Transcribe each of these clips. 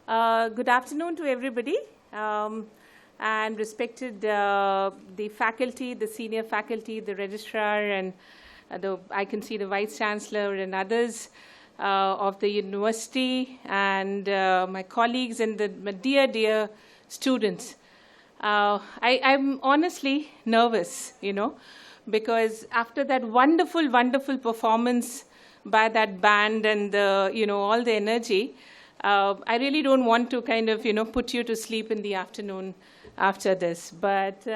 Good afternoon to everybody, and respected the faculty, the senior faculty, the registrar, and I can see the vice chancellor and others of the university, and my colleagues and my dear students. I'm honestly nervous, because after that wonderful performance by that band and all the energy, I really don't want to kind of, put you to sleep in the afternoon after this. But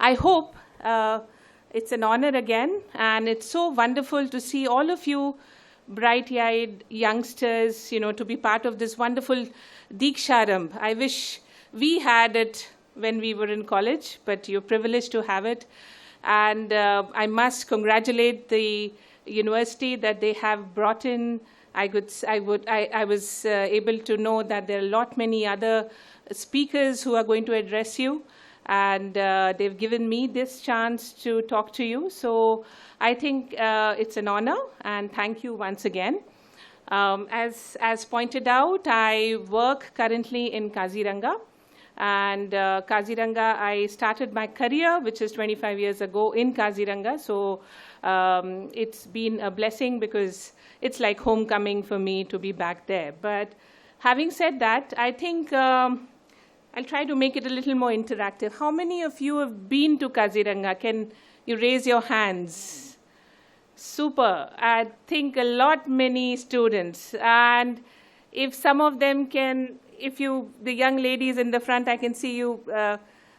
I hope it's an honor again, and it's so wonderful to see all of you bright-eyed youngsters, to be part of this wonderful Deeksharambh. I wish we had it when we were in college, but you're privileged to have it. And I must congratulate the university that they have brought in. I was able to know that there are many other speakers who are going to address you, and they've given me this chance to talk to you. So I think it's an honor, and thank you once again. As pointed out, I work currently in Kaziranga. And Kaziranga, I started my career, which is 25 years ago, in Kaziranga. So it's been a blessing because it's like homecoming for me to be back there. But having said that, I think I'll try to make it a little more interactive. How many of you have been to Kaziranga? Can you raise your hands? Super. I think many students. And if some of them can, the young ladies in the front, I can see you.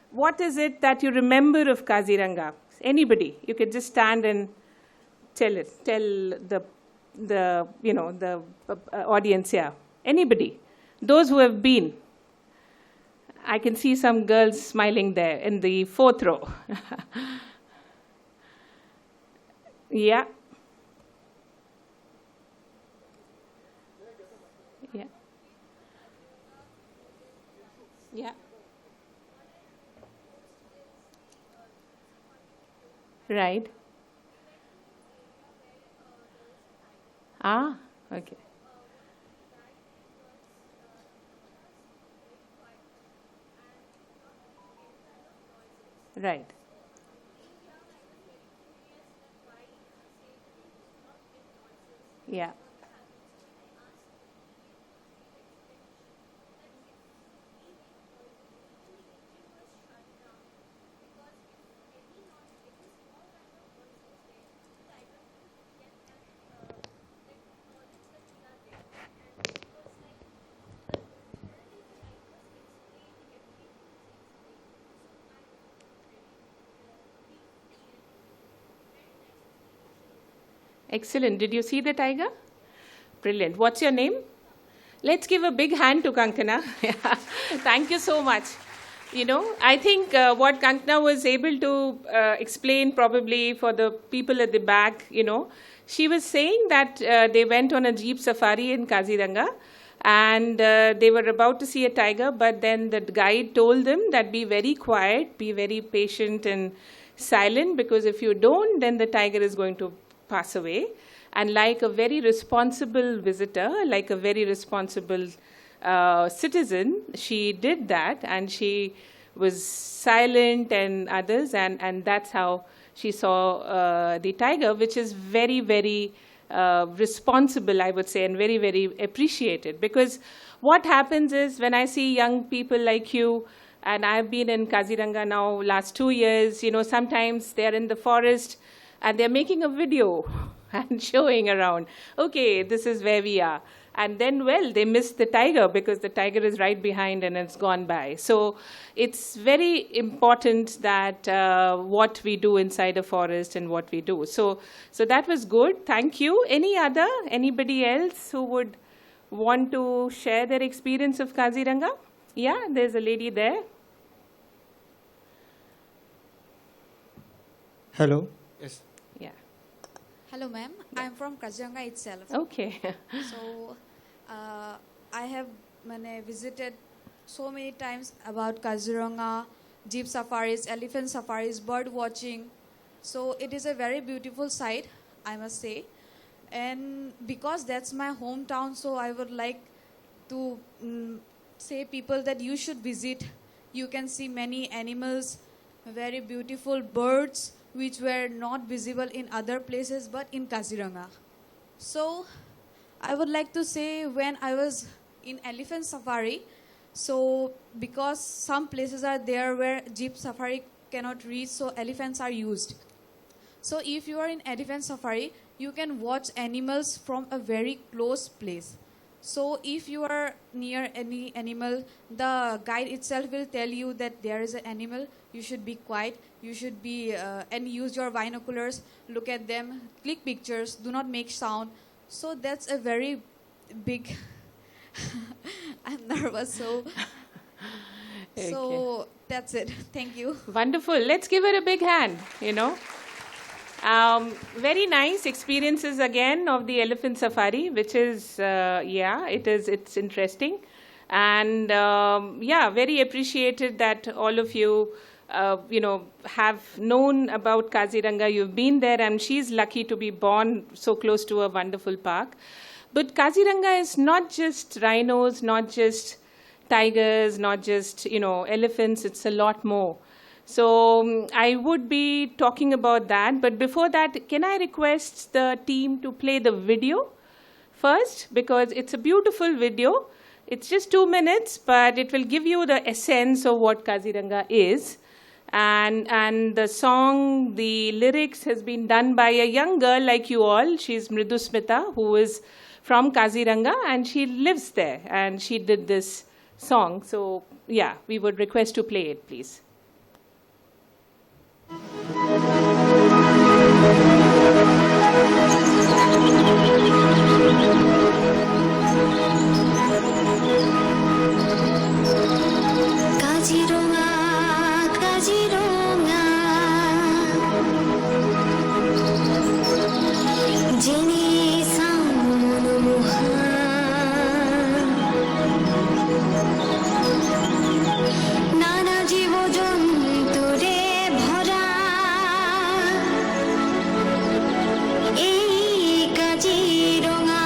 What is it that you remember of Kaziranga? Anybody? You could just stand and tell the audience here. Anybody? Those who have been. I can see some girls smiling there in the fourth row. Yeah. Yeah. Yeah. Right. Ah, okay. Right. Yeah. Excellent. Did you see the tiger? Brilliant. What's your name? Let's give a big hand to Kankana. Thank you so much. I think what Kankana was able to explain probably for the people at the back, she was saying that they went on a jeep safari in Kaziranga, and they were about to see a tiger, but then the guide told them that be very quiet, be very patient and silent, because if you don't, then the tiger is going to pass away. And like a very responsible visitor, like a very responsible citizen, she did that, and she was silent and others, and that's how she saw the tiger, which is very responsible, I would say, and very appreciated. Because what happens is, when I see young people like you, and I've been in Kaziranga now last 2 years, sometimes they're in the forest and they're making a video and showing around, okay, this is where we are. And then, they missed the tiger because the tiger is right behind and it's gone by. So it's very important that what we do inside a forest and what we do. So that was good. Thank you. Anybody else who would want to share their experience of Kaziranga? Yeah, there's a lady there. Hello. Yes. Yeah. Hello, ma'am. I'm from Kaziranga itself. Okay. So, I have visited so many times about Kaziranga, jeep safaris, elephant safaris, bird watching. So it is a very beautiful sight, I must say. And because that's my hometown, so I would like to say people that you should visit. You can see many animals, very beautiful birds, which were not visible in other places but in Kaziranga. So I would like to say, when I was in elephant safari, so because some places are there where jeep safari cannot reach, so elephants are used. So if you are in elephant safari, you can watch animals from a very close place. So if you are near any animal, the guide itself will tell you that there is an animal. You should be quiet. You should be and use your binoculars. Look at them. Click pictures. Do not make sound. So that's a very big. I'm nervous. So Okay. so that's it. Thank you. Wonderful. Let's give her a big hand, Very nice experiences again of the elephant safari, which is, it's interesting. And, very appreciated that all of you, have known about Kaziranga. You've been there, and she's lucky to be born so close to a wonderful park. But Kaziranga is not just rhinos, not just tigers, not just, elephants. It's a lot more. So I would be talking about that. But before that, can I request the team to play the video first? Because it's a beautiful video. It's just 2 minutes, but it will give you the essence of what Kaziranga is. And the song, the lyrics has been done by a young girl like you all. She's Mridu Smita, who is from Kaziranga, and she lives there. And she did this song. So, we would request to play it, please. Kaziranga, Kaziranga, jini samunu muhan, nana jibo jonture bhora, ei Kaziranga.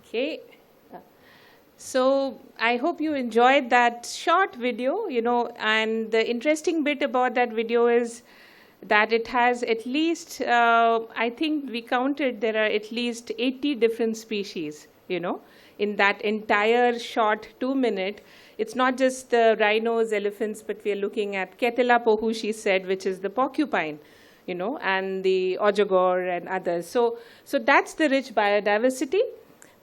Okay. So I hope you enjoyed that short video, and the interesting bit about that video is that it has at least, I think we counted, there are at least 80 different species, in that entire short 2 minute. It's not just the rhinos, elephants, but we are looking at Ketela pohu, she said, which is the porcupine, and the ojogor and others. So that's the rich biodiversity.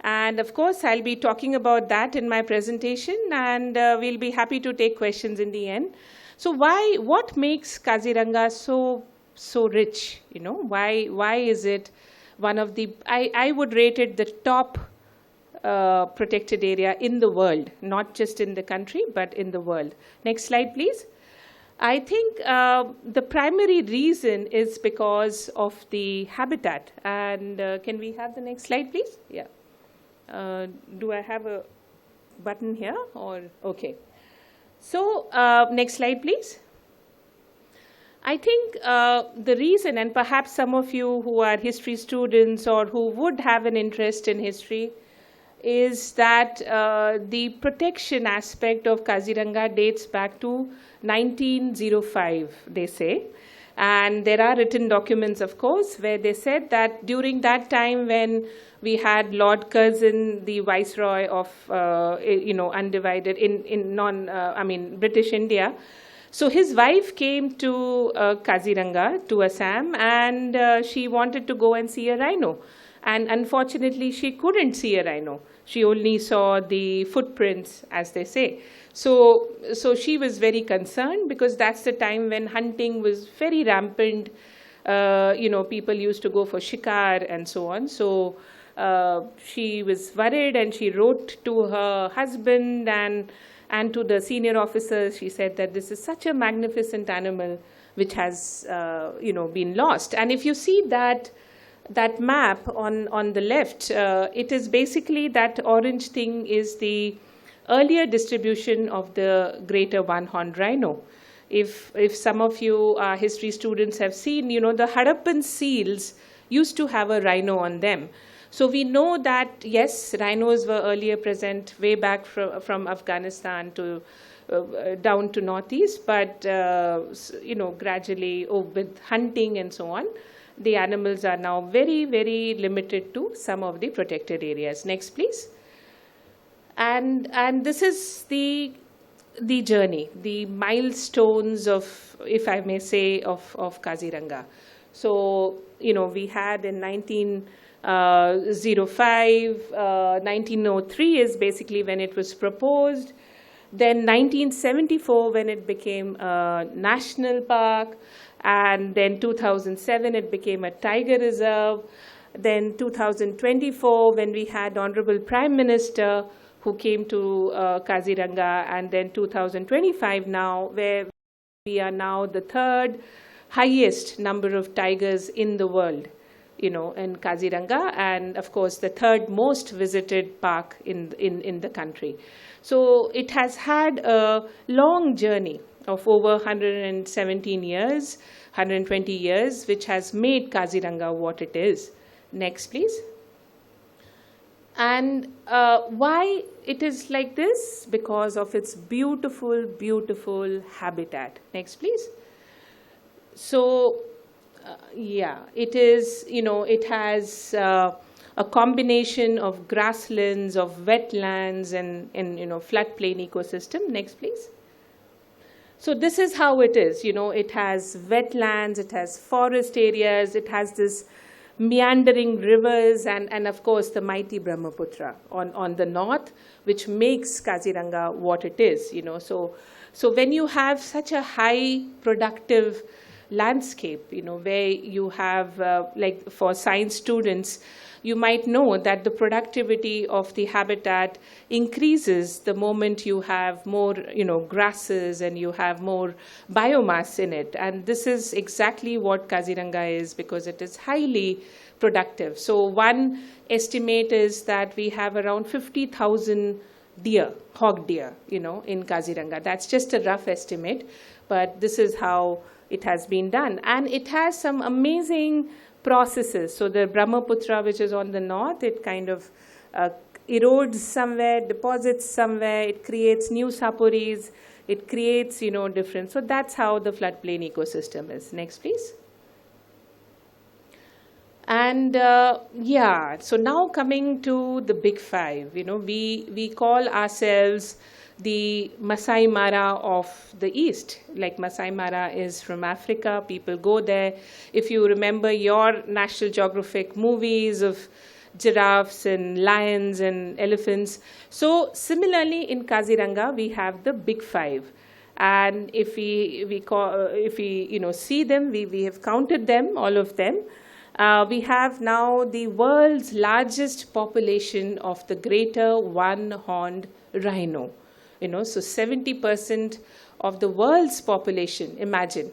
And of course, I'll be talking about that in my presentation, and we'll be happy to take questions in the end. So what makes Kaziranga so rich? Why is it one of the, I would rate it the top protected area in the world, not just in the country, but in the world. Next slide, please. I think the primary reason is because of the habitat. And can we have the next slide, please? Yeah. Do I have a button here or okay? So next slide, please. I think the reason, and perhaps some of you who are history students or who would have an interest in history, is that the protection aspect of Kaziranga dates back to 1905, they say. And there are written documents, of course, where they said that during that time when we had Lord Curzon, the Viceroy of, undivided, British India. So his wife came to Kaziranga, to Assam, and she wanted to go and see a rhino. And unfortunately, she couldn't see a rhino. She only saw the footprints, as they say. So she was very concerned because that's the time when hunting was very rampant. People used to go for shikar and so on. So she was worried and she wrote to her husband and to the senior officers. She said that this is such a magnificent animal which has been lost. And if you see that map on the left, it is basically that orange thing is the earlier distribution of the greater one-horned rhino. If some of you history students have seen, the Harappan seals used to have a rhino on them. So we know that, yes, rhinos were earlier present way back from Afghanistan to down to northeast, but gradually with hunting and so on, the animals are now very, very limited to some of the protected areas. Next, please. And this is the journey, the milestones of, if I may say, of Kaziranga. So, we had in 1905, 1903 is basically when it was proposed. Then 1974 when it became a national park. And then 2007, it became a tiger reserve. Then 2024, when we had Honorable Prime Minister who came to Kaziranga. And then 2025 now, where we are now the third highest number of tigers in the world, in Kaziranga. And of course, the third most visited park in the country. So it has had a long journey of over 117 years, 120 years, which has made Kaziranga what it is. Next, please. And why it is like this? Because of its beautiful, beautiful habitat. Next, please. So, it is, it has a combination of grasslands, of wetlands, and floodplain ecosystem. Next, please. So this is how it is. It has wetlands, it has forest areas, it has this meandering rivers, and of course the mighty Brahmaputra on the north, which makes Kaziranga what it is. So when you have such a high productive landscape, where you have, like for science students, you might know that the productivity of the habitat increases the moment you have more, grasses and you have more biomass in it. And this is exactly what Kaziranga is, because it is highly productive. So one estimate is that we have around 50,000 deer, hog deer, in Kaziranga. That's just a rough estimate, but this is how it has been done. And it has some amazing processes. So the Brahmaputra, which is on the north, it kind of erodes somewhere, deposits somewhere, it creates new sapuris, it creates, different. So that's how the floodplain ecosystem is. Next, please. And so now coming to the big five, we call ourselves the Masai Mara of the East. Like Masai Mara is from Africa, people go there. If you remember your National Geographic movies of giraffes and lions and elephants. So similarly in Kaziranga, we have the big five. And if we see them, we have counted them, all of them. We have now the world's largest population of the greater one-horned rhino. So 70% of the world's population, imagine.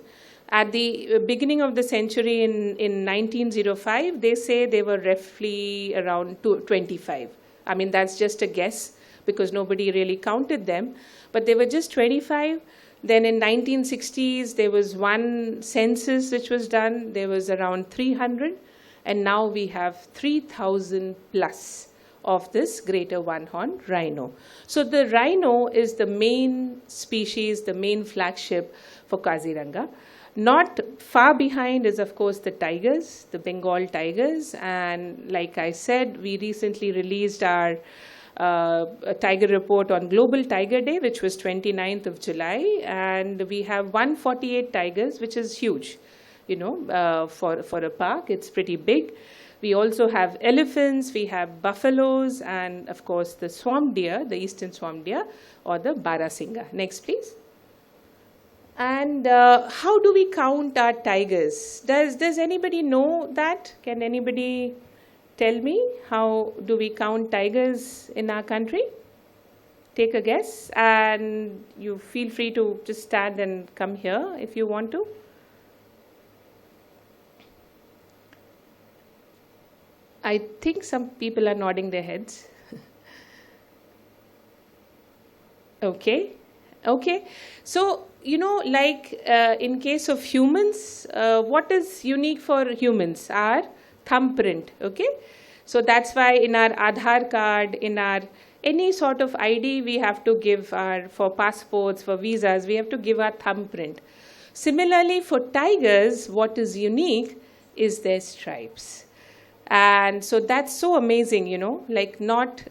At the beginning of the century in 1905, they say they were roughly around 25. I mean, that's just a guess because nobody really counted them. But they were just 25. Then in 1960s, there was one census which was done. There was around 300. And now we have 3,000 plus of this greater one-horned rhino. So the rhino is the main species, the main flagship for Kaziranga. Not far behind is, of course, the tigers, the Bengal tigers. And like I said, we recently released our tiger report on Global Tiger Day, which was 29th of July. And we have 148 tigers, which is huge, for a park. It's pretty big. We also have elephants, we have buffaloes, and of course the swamp deer, the eastern swamp deer, or the Barasinga. Next, please. And how do we count our tigers? Does anybody know that? Can anybody tell me how do we count tigers in our country? Take a guess, and you feel free to just stand and come here if you want to. I think some people are nodding their heads. Okay. So, in case of humans, what is unique for humans? Our thumbprint, okay? So that's why in our Aadhaar card, in our any sort of ID, we have to give for passports, for visas, we have to give our thumbprint. Similarly, for tigers, what is unique is their stripes. And so that's so amazing,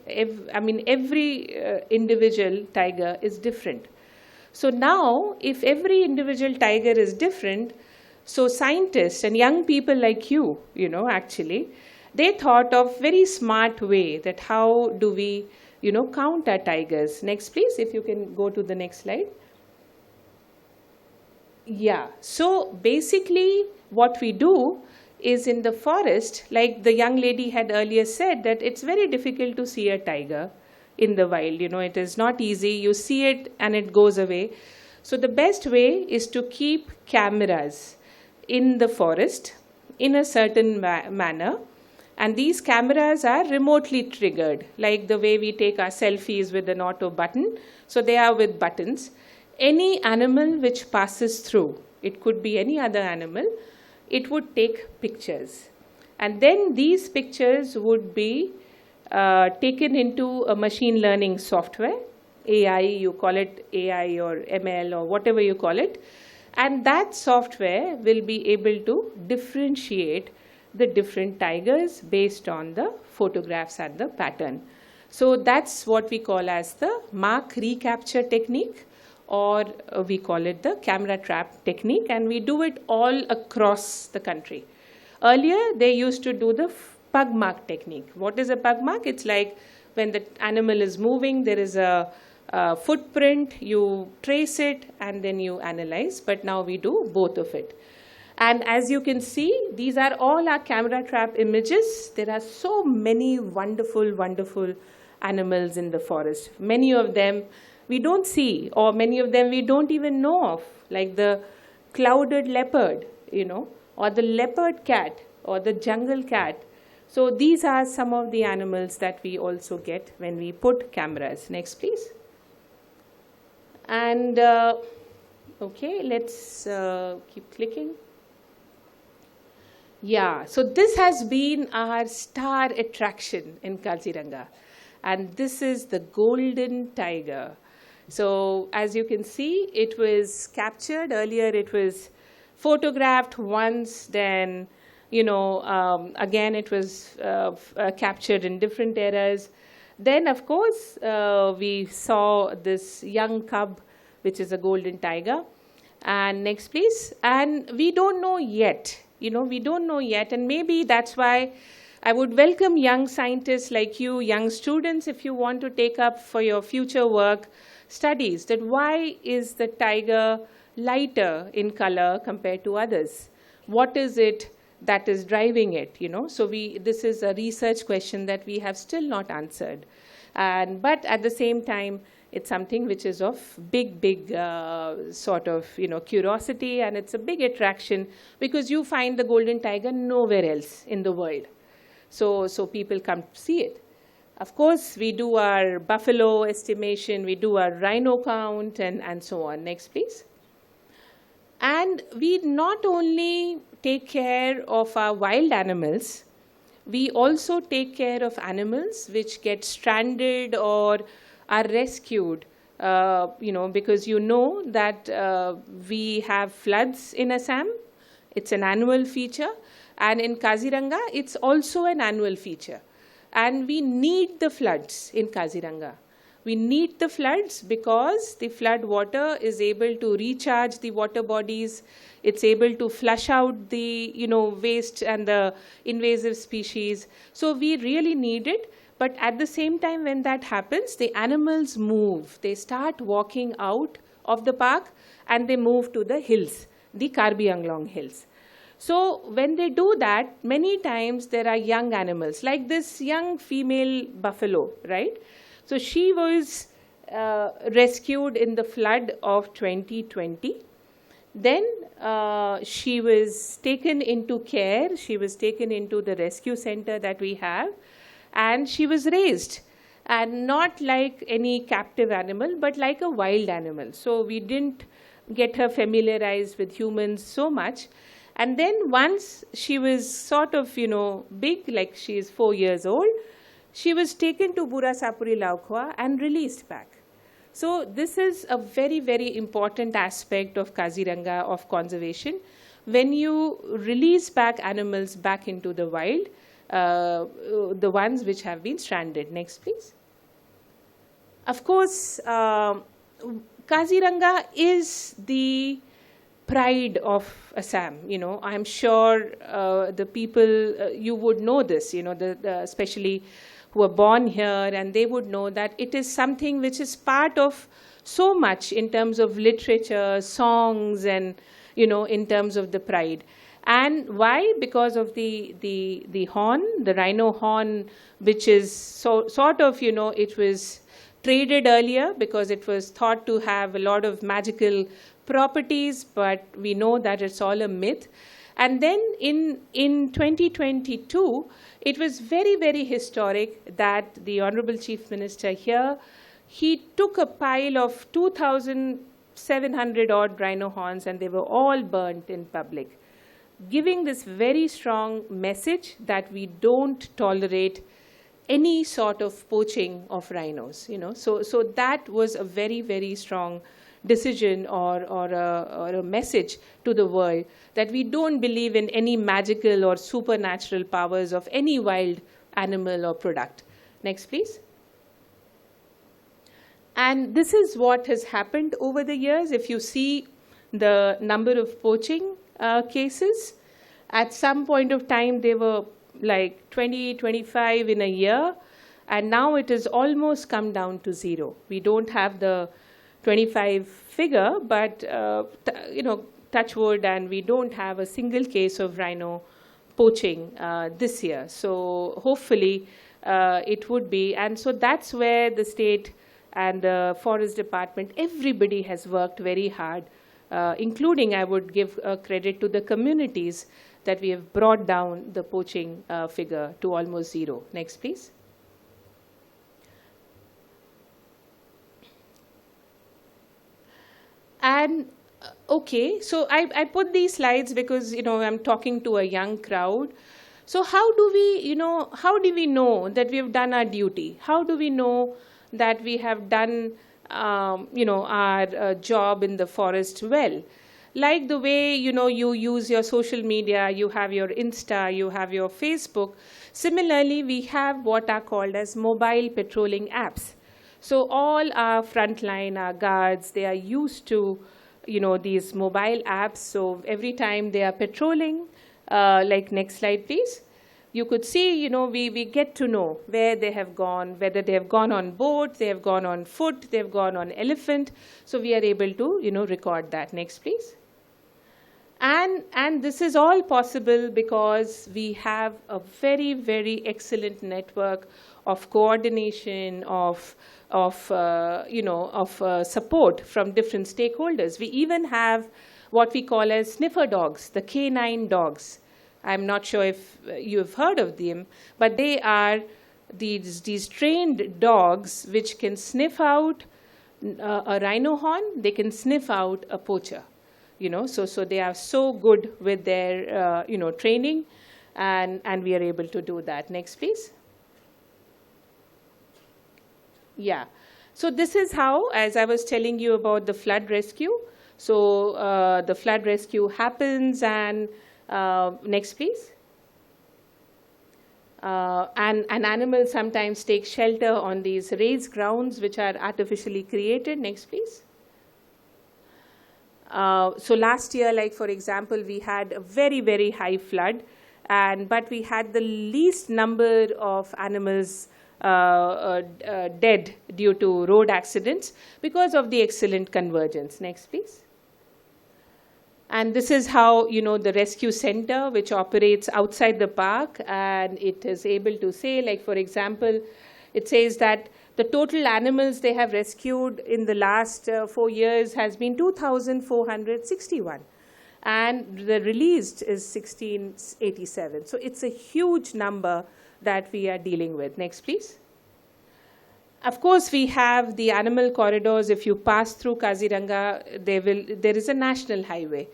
every individual tiger is different. So now, if every individual tiger is different, so scientists and young people like you, actually, they thought of very smart way that how do we, count our tigers. Next, please, if you can go to the next slide. Yeah, so basically what we do is in the forest, like the young lady had earlier said, that it's very difficult to see a tiger in the wild. It is not easy. You see it and it goes away. So the best way is to keep cameras in the forest in a certain manner. And these cameras are remotely triggered, like the way we take our selfies with an auto button. So they are with buttons. Any animal which passes through, it could be any other animal, it would take pictures. And then these pictures would be taken into a machine learning software, AI, you call it AI or ML or whatever you call it. And that software will be able to differentiate the different tigers based on the photographs and the pattern. So that's what we call as the mark recapture technique, or we call it the camera trap technique, and we do it all across the country. Earlier, they used to do the pug mark technique. What is a pug mark? It's like when the animal is moving, there is a footprint, you trace it, and then you analyze. But now we do both of it. And as you can see, these are all our camera trap images. There are so many wonderful, wonderful animals in the forest. Many of them we don't see, or many of them we don't even know of, like the clouded leopard, or the leopard cat, or the jungle cat. So these are some of the animals that we also get when we put cameras. Next, please. And, okay, let's keep clicking. Yeah, so this has been our star attraction in Kaziranga. And this is the golden tiger. So as you can see, it was captured. Earlier it was photographed once, then, again it was captured in different eras. Then, of course, we saw this young cub, which is a golden tiger. And next, please. And we don't know yet, we don't know yet. And maybe that's why I would welcome young scientists like you, young students, if you want to take up for your future work studies, that why is the tiger lighter in color compared to others? What is it that is driving it, So this is a research question that we have still not answered. But at the same time, it's something which is of big sort of, curiosity, and it's a big attraction because you find the golden tiger nowhere else in the world. So people come to see it. Of course, we do our buffalo estimation, we do our rhino count, and so on. Next, please. And we not only take care of our wild animals, we also take care of animals which get stranded or are rescued, because that we have floods in Assam. It's an annual feature. And in Kaziranga, it's also an annual feature. And we need the floods in Kaziranga. We need the floods because the flood water is able to recharge the water bodies. It's able to flush out the, waste and the invasive species. So we really need it. But at the same time, when that happens, the animals move. They start walking out of the park and they move to the hills, the Karbi Anglong hills. So when they do that, many times there are young animals, like this young female buffalo, right? So she was rescued in the flood of 2020. Then she was taken into care. She was taken into the rescue center that we have, and she was raised, and not like any captive animal, but like a wild animal. So we didn't get her familiarized with humans so much. And then once she was sort of, big, like she is 4 years old, she was taken to Burasapuri Laukhwa and released back. So this is a very important aspect of Kaziranga, of conservation. When you release back animals back into the wild, the ones which have been stranded. Next, please. Of course, Kaziranga is the pride of Assam. I'm sure the people, you would know this, especially who are born here, and they would know that it is something which is part of so much in terms of literature, songs, and, in terms of the pride. And why? Because of the horn, the rhino horn, which is sort of, it was traded earlier because it was thought to have a lot of magical properties, but we know that it's all a myth. And then in 2022, it was very historic that the Honorable Chief Minister here, he took a pile of 2,700 odd rhino horns, and they were all burnt in public, giving this very strong message that we don't tolerate any sort of poaching of rhinos. So that was a very strong decision or a message to the world that we don't believe in any magical or supernatural powers of any wild animal or product. Next, please. And this is what has happened over the years. If you see the number of poaching cases, at some point of time they were like 20, 25 in a year, and now it has almost come down to zero. We don't have the 25 figure, but touch wood, and we don't have a single case of rhino poaching this year. So hopefully it would be, and so that's where the state and the forest department, everybody has worked very hard, including, I would give credit to the communities, that we have brought down the poaching figure to almost zero. Next, please. And okay, so I put these slides because I'm talking to a young crowd. So how do we know that we have done our duty? How do we know that we have done our job in the forest well? Like the way you use your social media, you have your Insta, you have your Facebook. Similarly, we have what are called as mobile patrolling apps. So all our frontline, our guards, they are used to these mobile apps. So every time they are patrolling, like next slide please, you could see we get to know where they have gone, whether they have gone on boat, they have gone on foot, they have gone on elephant. So we are able to record that. Next please. And this is all possible because we have a very, very excellent network of coordination, of support from different stakeholders. We even have what we call as sniffer dogs, the canine dogs. I'm not sure if you've heard of them, but they are these trained dogs which can sniff out a rhino horn, they can sniff out a poacher. So they are so good with their training, and we are able to do that. Next, please. Yeah. So this is how, as I was telling you about the flood rescue. So the flood rescue happens, and next, please. And animals sometimes take shelter on these raised grounds which are artificially created. Next, please. So last year, like for example, we had a very, very high flood, but we had the least number of animals dead due to road accidents because of the excellent convergence. Next, please. And this is how, the rescue center, which operates outside the park, and it is able to say, like, for example, it says that the total animals they have rescued in the last 4 years has been 2,461. And the released is 1687. So it's a huge number that we are dealing with. Next, please. Of course, we have the animal corridors. If you pass through Kaziranga, there is a national highway.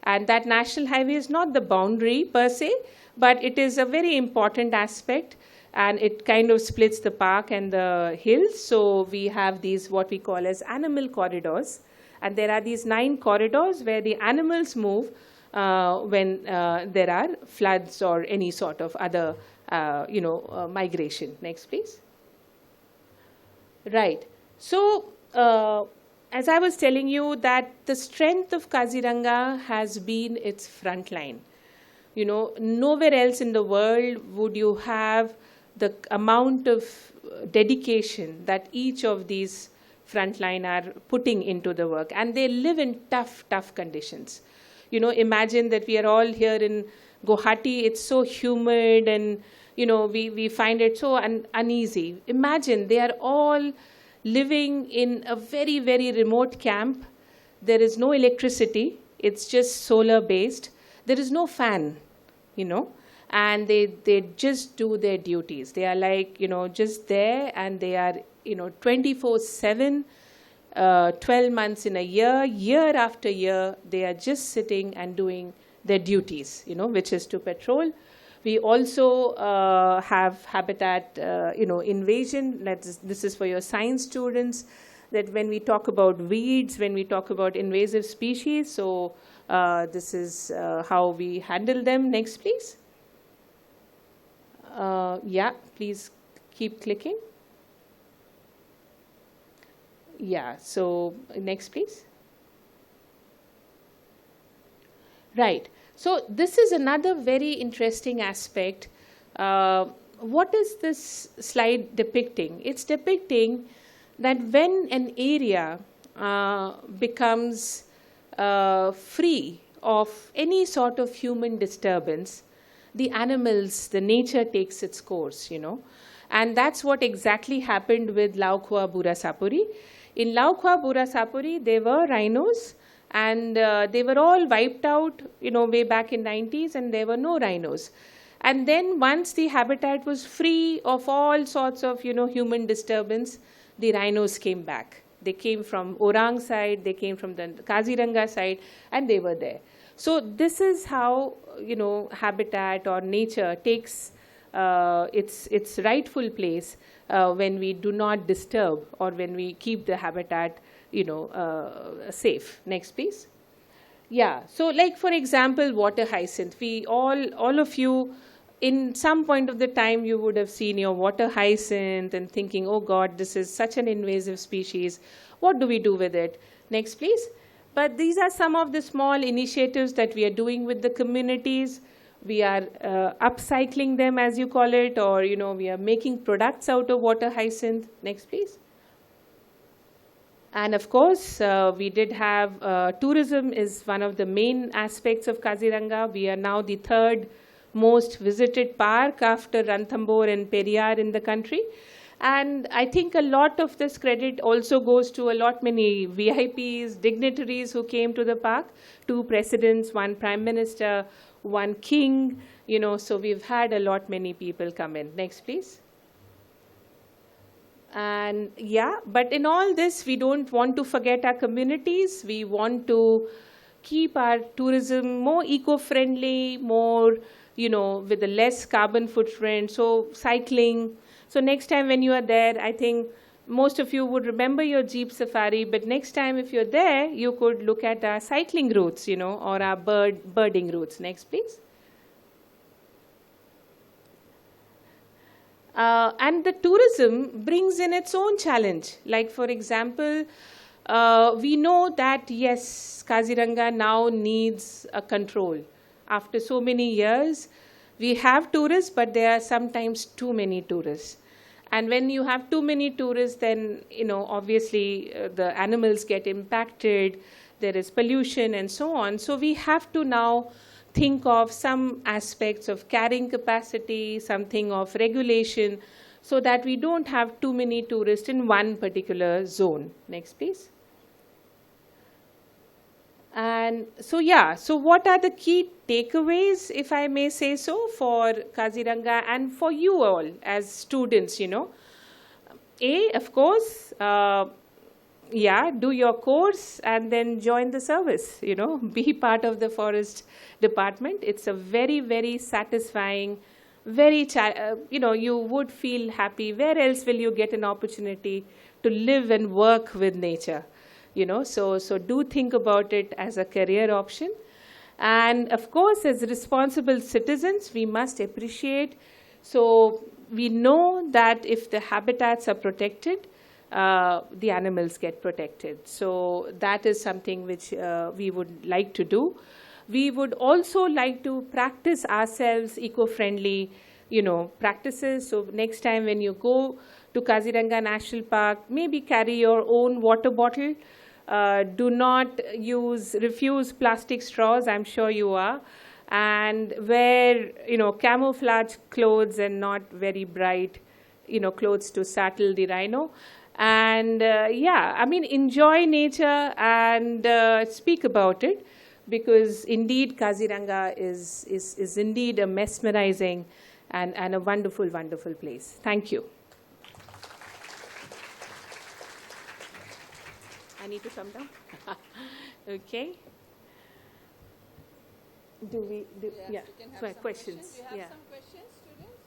And that national highway is not the boundary per se, but it is a very important aspect. And it kind of splits the park and the hills. So we have these what we call as animal corridors. And there are these 9 corridors where the animals move when there are floods or any sort of other, migration. Next, please. Right. So, as I was telling you, that the strength of Kaziranga has been its front line. Nowhere else in the world would you have the amount of dedication that each of these frontline are putting into the work. And they live in tough, tough conditions. Imagine that we are all here in Guwahati. It's so humid and we find it so uneasy. Imagine they are all living in a very, very remote camp. There is no electricity. It's just solar based. There is no fan, and they just do their duties. They are like, just there, and they are, 24/7, 12 months in a year, year after year, they are just sitting and doing their duties, which is to patrol. We also have habitat, invasion. This is for your science students, that when we talk about weeds, when we talk about invasive species, so this is how we handle them. Next, please. Yeah, please keep clicking. Yeah, so next, please. Right. So this is another very interesting aspect. What is this slide depicting? It's depicting that when an area becomes free of any sort of human disturbance, the animals, the nature takes its course, And that's what exactly happened with Laukhua Burasapuri. In Laukhua Burasapuri, there were rhinos, and they were all wiped out, way back in 90s, and there were no rhinos. And then once the habitat was free of all sorts of, human disturbance, the rhinos came back. They came from Orang side, they came from the Kaziranga side, and they were there. So this is how, habitat or nature takes its rightful place when we do not disturb or when we keep the habitat, safe. Next, please. Yeah. So, like for example, water hyacinth. We all of you, in some point of the time, you would have seen your water hyacinth and thinking, "Oh God, this is such an invasive species. What do we do with it?" Next, please. But these are some of the small initiatives that we are doing with the communities. We are upcycling them, as you call it, or we are making products out of water hyacinth. Next, please. And of course, we did have tourism is one of the main aspects of Kaziranga. We are now the third most visited park after Ranthambore and Periyar in the country. And I think a lot of this credit also goes to a lot many VIPs, dignitaries who came to the park, 2 presidents, 1 prime minister, 1 king, so we've had a lot many people come in. Next, please. And yeah, but in all this, we don't want to forget our communities. We want to keep our tourism more eco-friendly, more, with a less carbon footprint. So cycling. So next time when you are there, I think most of you would remember your Jeep safari, but next time if you're there, you could look at our cycling routes, or our birding routes. Next, please. And the tourism brings in its own challenge. Like, for example, we know that, yes, Kaziranga now needs a control. After so many years, we have tourists, but there are sometimes too many tourists. And when you have too many tourists, then, obviously the animals get impacted, there is pollution and so on. So we have to now think of some aspects of carrying capacity, something of regulation, so that we don't have too many tourists in one particular zone. Next, please. And so, so what are the key takeaways, if I may say so, for Kaziranga and for you all as students, A, of course, do your course and then join the service, be part of the forest department. It's a very, very satisfying, very, you would feel happy. Where else will you get an opportunity to live and work with nature? So do think about it as a career option. And of course, as responsible citizens, we must appreciate. So we know that if the habitats are protected, the animals get protected. So that is something which we would like to do. We would also like to practice ourselves eco-friendly, practices. So next time when you go to Kaziranga National Park, maybe carry your own water bottle. Do not refuse plastic straws, I'm sure you are. And wear, camouflage clothes and not very bright, clothes to startle the rhino. And enjoy nature and speak about it, because indeed Kaziranga is indeed a mesmerizing and a wonderful, wonderful place. Thank you. I need to come down. Okay. Do yeah. We can have So some questions. Do you have Yeah. some questions, students?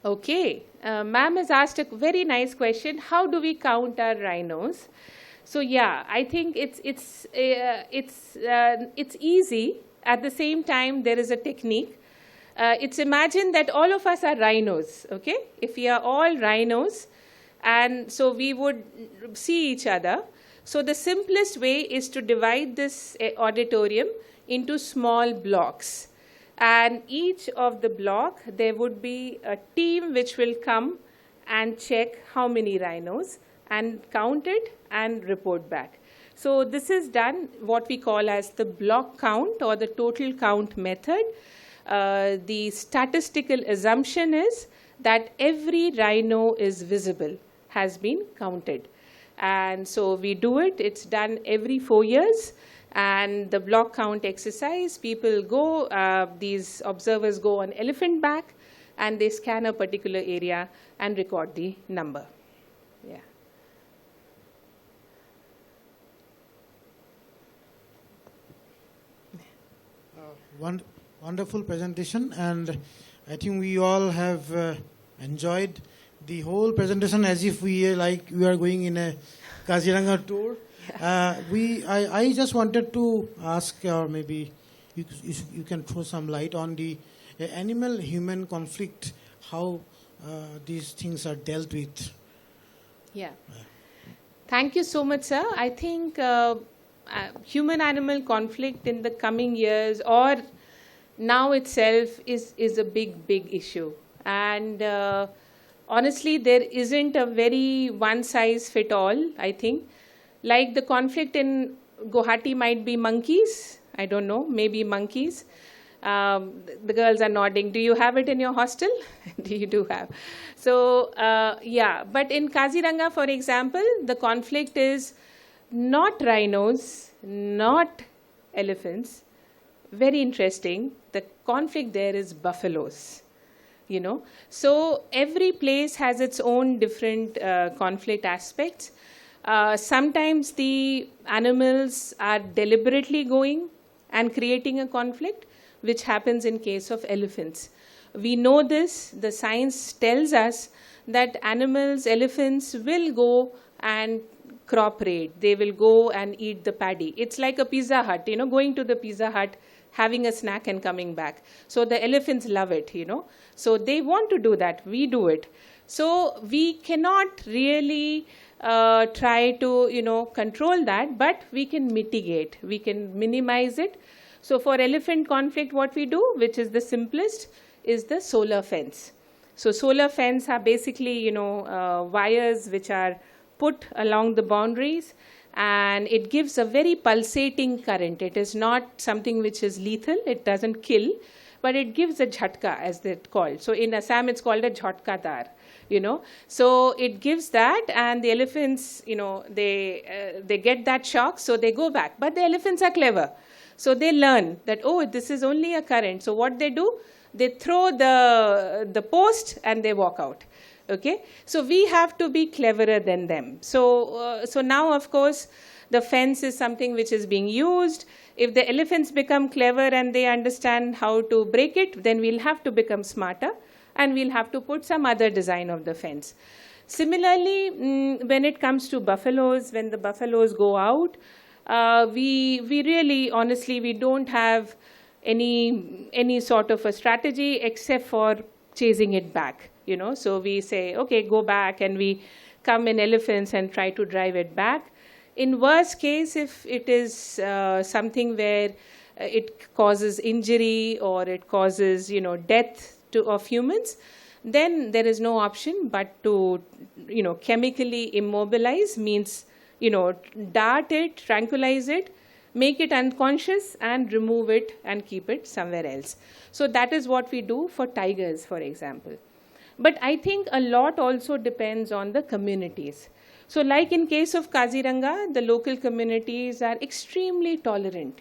Okay. Ma'am has asked a very nice question. How do we count our rhinos? So yeah, I think it's easy. At the same time, there is a technique. It's imagine that all of us are rhinos, okay? If we are all rhinos, and so we would see each other. So the simplest way is to divide this auditorium into small blocks. And each of the block, there would be a team which will come and check how many rhinos and count it and report back. So this is done what we call as the block count or the total count method. The statistical assumption is that every rhino is visible, has been counted. And so we do it, it's done every 4 years. And the block count exercise, people go, these observers go on elephant back and they scan a particular area and record the number. Yeah. Wonderful presentation, and I think we all have enjoyed the whole presentation as if we are going in a Kaziranga tour. I just wanted to ask, or maybe you can throw some light on the animal-human conflict, how these things are dealt with. Yeah. Thank you so much, sir. I think human-animal conflict in the coming years or now itself is a big issue. And honestly, there isn't a very one-size-fit-all, I think. Like the conflict in Guwahati might be monkeys. I don't know, maybe monkeys. The girls are nodding. Do you have it in your hostel? You do have. So, yeah. But in Kaziranga, for example, the conflict is not rhinos, not elephants. Very interesting. The conflict there is buffaloes. So every place has its own different conflict aspects. Sometimes the animals are deliberately going and creating a conflict, which happens in case of elephants. We know this. The science tells us that elephants will go and crop raid. They will go and eat the paddy. It's like a Pizza Hut, going to the Pizza Hut, having a snack and coming back. So the elephants love it, So they want to do that. We do it. So we cannot really try to, control that, but we can mitigate. We can minimize it. So for elephant conflict, what we do, which is the simplest, is the solar fence. So solar fence are basically, wires which are put along the boundaries, and it gives a very pulsating current. It is not something which is lethal. It doesn't kill, but it gives a jhatka, as they're called. So in Assam, it's called a jhatka dar. So it gives that, and the elephants, they get that shock, so they go back. But the elephants are clever. So they learn that, this is only a current. So what they do, they throw the post and they walk out. Okay, so we have to be cleverer than them. So now, of course, the fence is something which is being used. If the elephants become clever and they understand how to break it, then we'll have to become smarter, and we'll have to put some other design of the fence. Similarly, when it comes to buffaloes, when the buffaloes go out, we really, honestly, we don't have any sort of a strategy except for chasing it back. So we say, okay, go back, and we come in elephants and try to drive it back. In worst case, if it is something where it causes injury or it causes, death of humans, then there is no option but to, chemically immobilize, means, dart it, tranquilize it, make it unconscious, and remove it and keep it somewhere else. So that is what we do for tigers, for example. But I think a lot also depends on the communities. So like in case of Kaziranga, the local communities are extremely tolerant,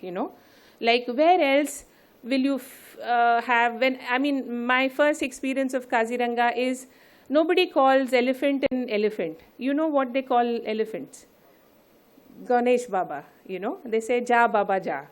Like where else will you have, my first experience of Kaziranga is nobody calls elephant an elephant. You know what they call elephants? Ganesh Baba, They say, Ja Baba Ja,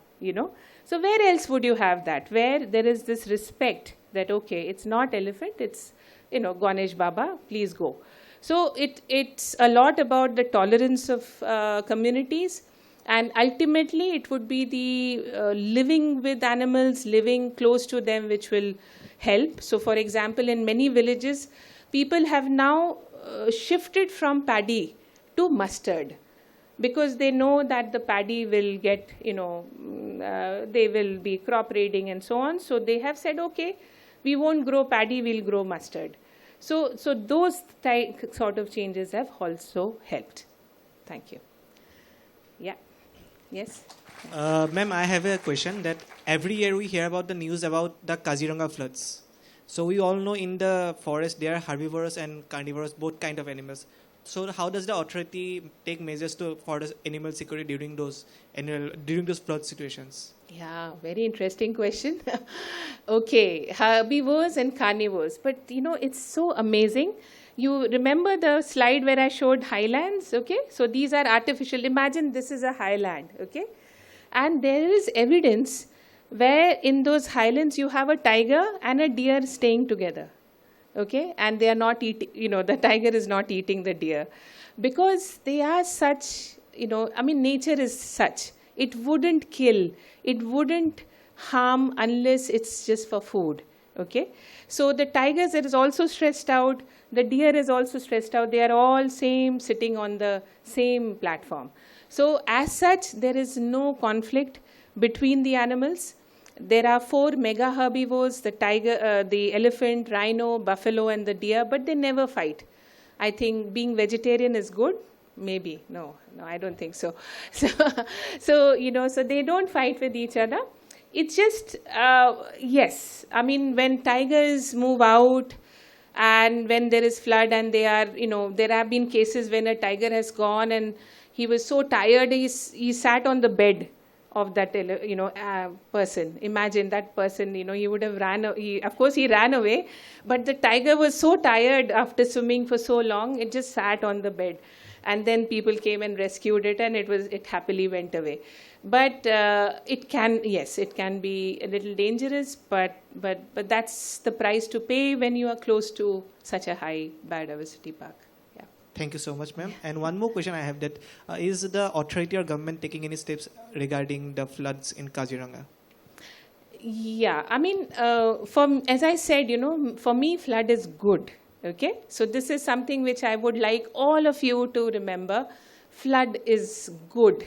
So where else would you have that? Where there is this respect that, okay, it's not elephant, it's, Ganesh Baba, please go. So it's a lot about the tolerance of communities, and ultimately it would be the living with animals, living close to them, which will help. So for example, in many villages, people have now shifted from paddy to mustard, because they know that the paddy will get, they will be crop raiding and so on. So they have said, okay, we won't grow paddy, we'll grow mustard. So those sort of changes have also helped. Thank you. Yeah. Yes? Ma'am, I have a question that every year we hear about the news about the Kaziranga floods. So we all know in the forest there are herbivores and carnivores, both kind of animals. So how does the authority take measures for the animal security during those flood situations? Yeah, very interesting question. Okay, herbivores and carnivores. But, it's so amazing. You remember the slide where I showed highlands, okay? So these are artificial. Imagine this is a highland, okay? And there is evidence where in those highlands you have a tiger and a deer staying together. Okay, and they are not eating, the tiger is not eating the deer, because they are such, nature is such. It wouldn't kill, it wouldn't harm unless it's just for food. Okay, so the tigers is also stressed out, the deer is also stressed out, they are all sitting on the same platform. So as such, there is no conflict between the animals. There are 4 mega herbivores, the tiger, the elephant, rhino, buffalo, and the deer, but they never fight. I think being vegetarian is good. Maybe. No, I don't think so. So they don't fight with each other. It's just, yes, I mean, when tigers move out and when there is flood and they are, there have been cases when a tiger has gone and he was so tired, he sat on the bed of that, person. Imagine that person, he would have of course he ran away, but the tiger was so tired after swimming for so long, it just sat on the bed. And then people came and rescued it, and it happily went away. But it can be a little dangerous, but that's the price to pay when you are close to such a high biodiversity park. Yeah. Thank you so much, ma'am. And one more question I have, that is the authority or government taking any steps regarding the floods in Kaziranga? Yeah, I mean, as I said, for me, flood is good. Okay, so this is something which I would like all of you to remember. Flood is good.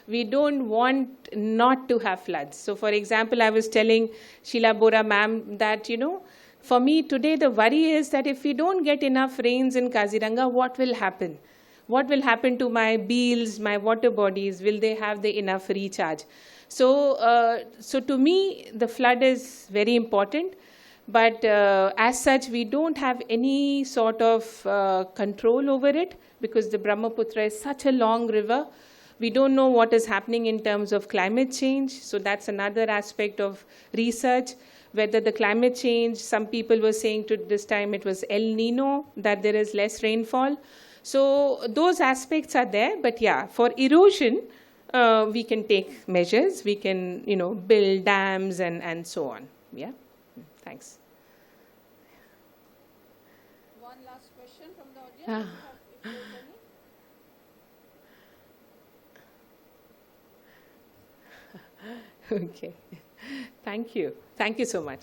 We don't want not to have floods. So, for example, I was telling Sheila Bora ma'am that, for me today the worry is that if we don't get enough rains in Kaziranga, what will happen? What will happen to my beels, my water bodies? Will they have the enough recharge? So to me, the flood is very important. But as such, we don't have any sort of control over it, because the Brahmaputra is such a long river. We don't know what is happening in terms of climate change. So that's another aspect of research, whether the climate change, some people were saying to this time it was El Nino, that there is less rainfall. So those aspects are there. But yeah, for erosion, we can take measures. We can, build dams and so on. Yeah. Thanks. One last question from the audience. If there's any. Okay. Thank you. Thank you so much.